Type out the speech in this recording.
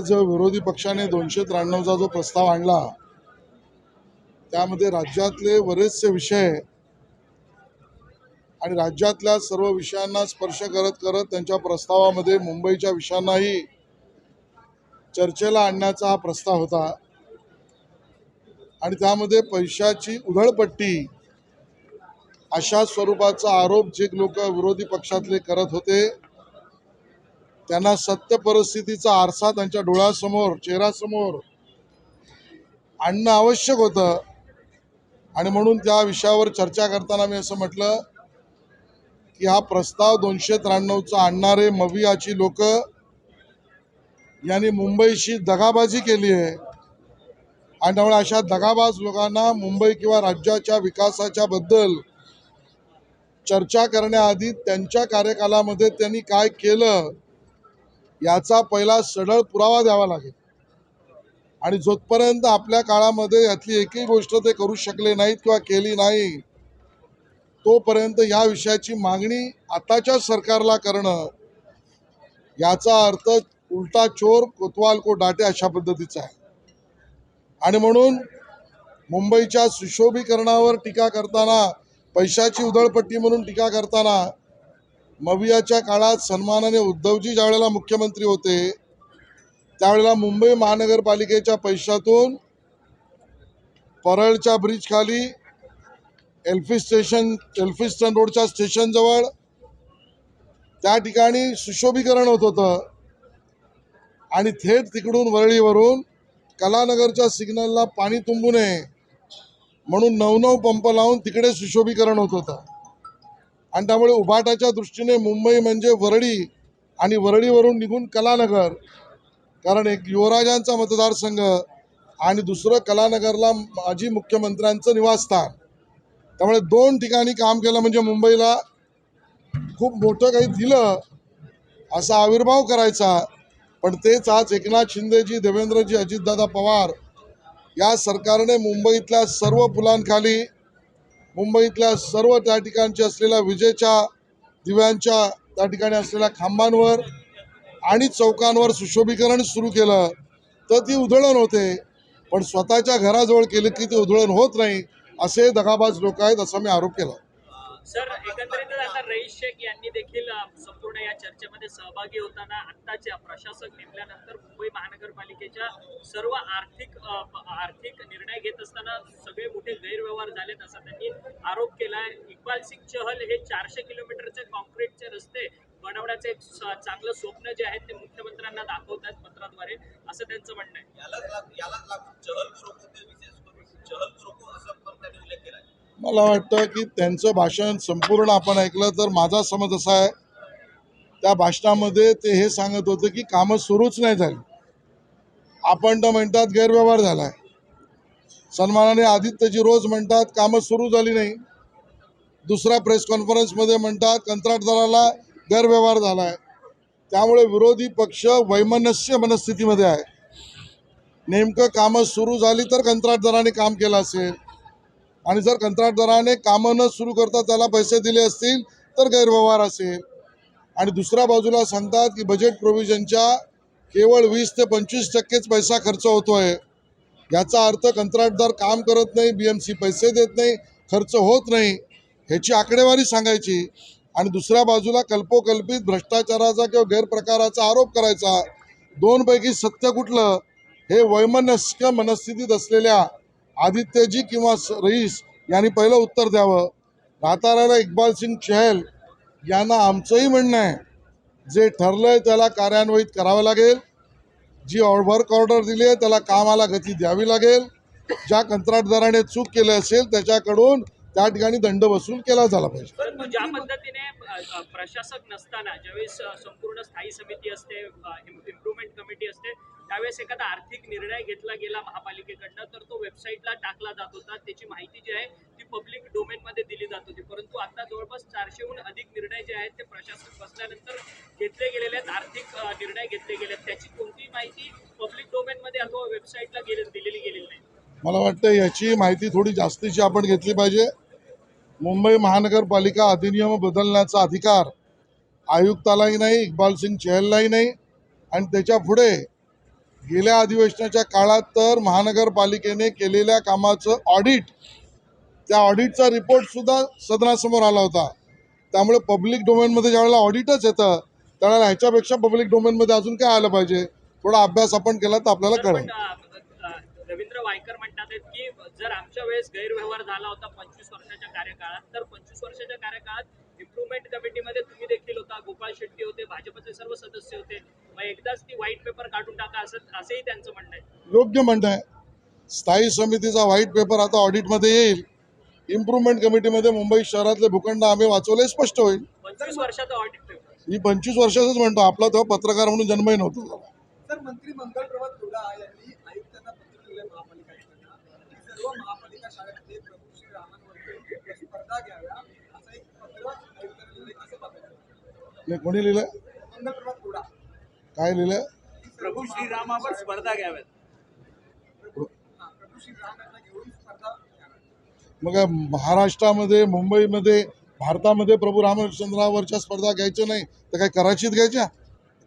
आज विरोधी पक्षाने 293चा जो प्रस्ताव आणला त्यामध्ये राज्यातले बरेचसे विषय आणि राज्यातल्या सर्व विषयांना स्पर्श करत करत त्यांच्या प्रस्तावामध्ये मुंबईच्या विषयांनाही चर्चेला आणण्याचा हा प्रस्ताव होता आणि त्यामध्ये पैशाची उधळपट्टी अशा स्वरूपाचा आरोप जे लोक विरोधी पक्षातले करत होते त्यांना सत्य परिस्थितीचा आरसा त्यांच्या डोळ्यासमोर चेहऱ्यासमोर आणणं आवश्यक होतं आणि म्हणून त्या विषयावर चर्चा करताना मी असं म्हटलं की हा प्रस्ताव 293चा आणणारे मवियाची लोक यांनी मुंबईशी दगाबाजी केली आहे आणि त्यामुळे अशा दगाबाज लोकांना मुंबई किंवा राज्याच्या विकासाच्या बद्दल चर्चा करण्याआधी त्यांच्या कार्यकालामध्ये त्यांनी काय केलं याचा पहिला सढळ पुरावा द्यावा लागेल आणि जोपर्यंत आपल्या काळामध्ये यातली एकही गोष्ट ते करू शकले नाहीत किंवा केली नाही तोपर्यंत या विषयाची मागणी आताच्या सरकारला करणं याचा अर्थ उलटा चोर कोतवाल को डाटे अशा पद्धतीचा आहे आणि म्हणून मुंबईच्या सुशोभीकरणावर टीका करताना पैशाची उधळपट्टी म्हणून टीका करताना मवियाच्या काळात सन्मानाने उद्धवजी ज्यावेळेला मुख्यमंत्री होते त्यावेळेला मुंबई महानगरपालिकेच्या पैशातून परळच्या ब्रिज खाली एल्फिस्टन रोडच्या स्टेशनजवळ त्या ठिकाणी सुशोभीकरण होत होतं आणि थेट तिकडून वरळीवरून कलानगरच्या सिग्नलला पाणी तुंबू नये म्हणून 9 पंप लावून तिकडे सुशोभीकरण होत होतं आणि त्यामुळे उभाटाच्या दृष्टीने मुंबई म्हणजे वरळी आणि वरळीवरून निघून कलानगर कारण एक युवराजांचा मतदारसंघ आणि दुसरं कलानगरला माजी मुख्यमंत्र्यांचं निवासस्थान त्यामुळे 2 ठिकाणी काम केलं म्हणजे मुंबईला खूप मोठं काही दिलं असा आविर्भाव करायचा पण तेच आज एकनाथ शिंदेजी देवेंद्रजी अजितदादा पवार या सरकारने मुंबईतल्या सर्व पुलांखाली मुंबईतल्या सर्व त्या ठिकाणच्या असलेल्या विजेच्या दिव्यांच्या त्या ठिकाणी असलेल्या खांबांवर आणि चौकांवर सुशोभीकरण सुरू केलं तर ती उधळण होते पण स्वतःच्या घराजवळ केली की ती उधळण होत नाही असे दगाबाज लोक आहेत असा मी आरोप केला सर एकंदरीत आता रईस शेख यांनी देखील संपूर्ण या चर्चेमध्ये सहभागी होताना आत्ताच्या प्रशासक नेमल्यानंतर मुंबई महानगरपालिकेच्या सर्व आर्थिक निर्णय घेत असताना सगळे मोठे गैरव्यवहार झालेत असा त्यांनी आरोप केलाय इक्बाल सिंग चहल हे 400 किलोमीटरचे कॉन्क्रीटचे रस्ते बनवण्याचे एक चांगलं स्वप्न जे आहे ते मुख्यमंत्र्यांना दाखवतात पत्राद्वारे असं त्यांचं म्हणणं आहे मला वाटतं की त्यांचं भाषण संपूर्ण आपण ऐकलं तर माझा समज असा आहे त्या भाषणामध्ये ते हे सांगत होते की कामं सुरूच नाही झाली आपण तर म्हणतात गैरव्यवहार झाला आहे सन्मानाने आदित्यजी रोज म्हणतात कामं सुरू झाली नाही दुसऱ्या प्रेस कॉन्फरन्समध्ये म्हणतात कंत्राटदाराला गैरव्यवहार झाला आहे त्यामुळे विरोधी पक्ष वैमनस्य मनस्थितीमध्ये आहे नेमकं कामं सुरू झाली तर कंत्राटदाराने काम केलं असेल आणि जर कंत्राटदाराने कामं न सुरू करता त्याला पैसे दिले असतील तर गैरव्यवहार असेल आणि दुसऱ्या बाजूला सांगतात की बजेट प्रोव्हिजनच्या केवळ 20 ते 25% पैसा खर्च होतोय याचा अर्थ कंत्राटदार काम करत नाही BMC पैसे देत नाही खर्च होत नाही ह्याची आकडेवारी सांगायची आणि दुसऱ्या बाजूला कल्पोकल्पित भ्रष्टाचाराचा किंवा गैरप्रकाराचा आरोप करायचा दोनपैकी सत्य कुठलं हे वैमनस्य मनस्थितीत असलेल्या आदित्यजी किंवा रईस यांनी पहिलं उत्तर द्यावं राहता इक्बाल सिंग चहल यांना आमचंही म्हणणं आहे जे ठरलंय त्याला कार्यान्वित करावं लागेल जी वर्क ऑर्डर दिली आहे त्याला कामाला गती द्यावी लागेल ज्या कंत्राटदाराने चूक केली असेल त्याच्याकडून त्या ठिकाणी दंड वसूल केला झाला पाहिजे ज्या पद्धतीने प्रशासक नसताना ज्यावेळेस संपूर्ण स्थायी समिती असते इम्प्रुव्हमेंट कमिटी असते त्यावेळेस एखादा आर्थिक निर्णय घेतला गेला महापालिकेकडनं तर तो वेबसाईटला टाकला जात होता त्याची माहिती जी आहे ती पब्लिक डोमेनमध्ये दिली जात होती परंतु आता जवळपास 400हून अधिक निर्णय जे आहेत ते प्रशासक बसल्यानंतर घेतले गेलेले आहेत आर्थिक निर्णय घेतले गेले आहेत त्याची कोणतीही माहिती पब्लिक डोमेनमध्ये अथवा वेबसाईटला दिलेली गेलेली नाही मला वाटतं याची माहिती थोडी जास्तीची आपण घेतली पाहिजे मुंबई महानगरपालिका अधिनियम बदलण्याचा अधिकार आयुक्तालाही नाही इक्बाल सिंग चहललाही नाही आणि त्याच्या पुढे गेल्या अधिवेशनाच्या काळात तर महानगरपालिकेने केलेल्या कामाचं ऑडिट, त्या ऑडिटचा रिपोर्ट सुद्धा सदनासमोर आला होता. त्यामुळे पब्लिक डोमेनमध्ये ज्यावेळेला ऑडिटच येतं त्यावेळेला ह्याच्यापेक्षा पब्लिक डोमेनमध्ये अजून काय आलं पाहिजे, थोडा अभ्यास आपण केला तर आपल्याला सर, कळेल. रवींद्र वायकर म्हणतात आहेत की जर आमच्या वेळेस गैरव्यवहार झाला होता 25 वर्षाच्या कार्यकाळात, तर 25 वर्षाच्या कार्यकाळात इम्प्रुव्हमेंट कमिटीमध्ये तुम्ही देखील होता, गोपाळ शेट्टी होते, भाजपचे सर्व सदस्य होते, मग एकदाच ती व्हाईट पेपर काढून टाका असंही त्यांचं म्हणणं आहे. योग्य म्हणणं आहे. स्थायी समितीचा व्हाईट पेपर आता ऑडिटमध्ये येईल. इम्प्रुव्हमेंट कमिटीमध्ये मुंबई शहरातले भूखंड आम्ही वाचवले स्पष्ट होईल. 25 वर्षाचा ऑडिट पेपर. मी 25 वर्षाचंच म्हणतो, आपला तेव्हा पत्रकार म्हणून जन्मही नव्हता झाला. सर, मंत्री मंगल प्रभात लोढा यांनी आयुक्तांना पत्र दिले महापालिका आयुक्तांना की सर्व महापालिका शाळांमध्ये प्रभू श्री रामांवरती स्पर्धा घ्याव्या असं एक पत्र आयुक्तांना लिहिले. कसं पाहताय? हे कोणी लिहिलं? मंगल प्रभात लोढा. काय लिहिलं? प्रभू श्रीरामावर स्पर्धा घ्याव्यात. प्रभू श्री रामांना घेऊन स्पर्धा घ्याव्या. मग महाराष्ट्रामध्ये, मुंबईमध्ये, भारतामध्ये प्रभू रामचंद्रावरच्या स्पर्धा घ्यायच्या नाही तर काय कराचीत घ्यायच्या?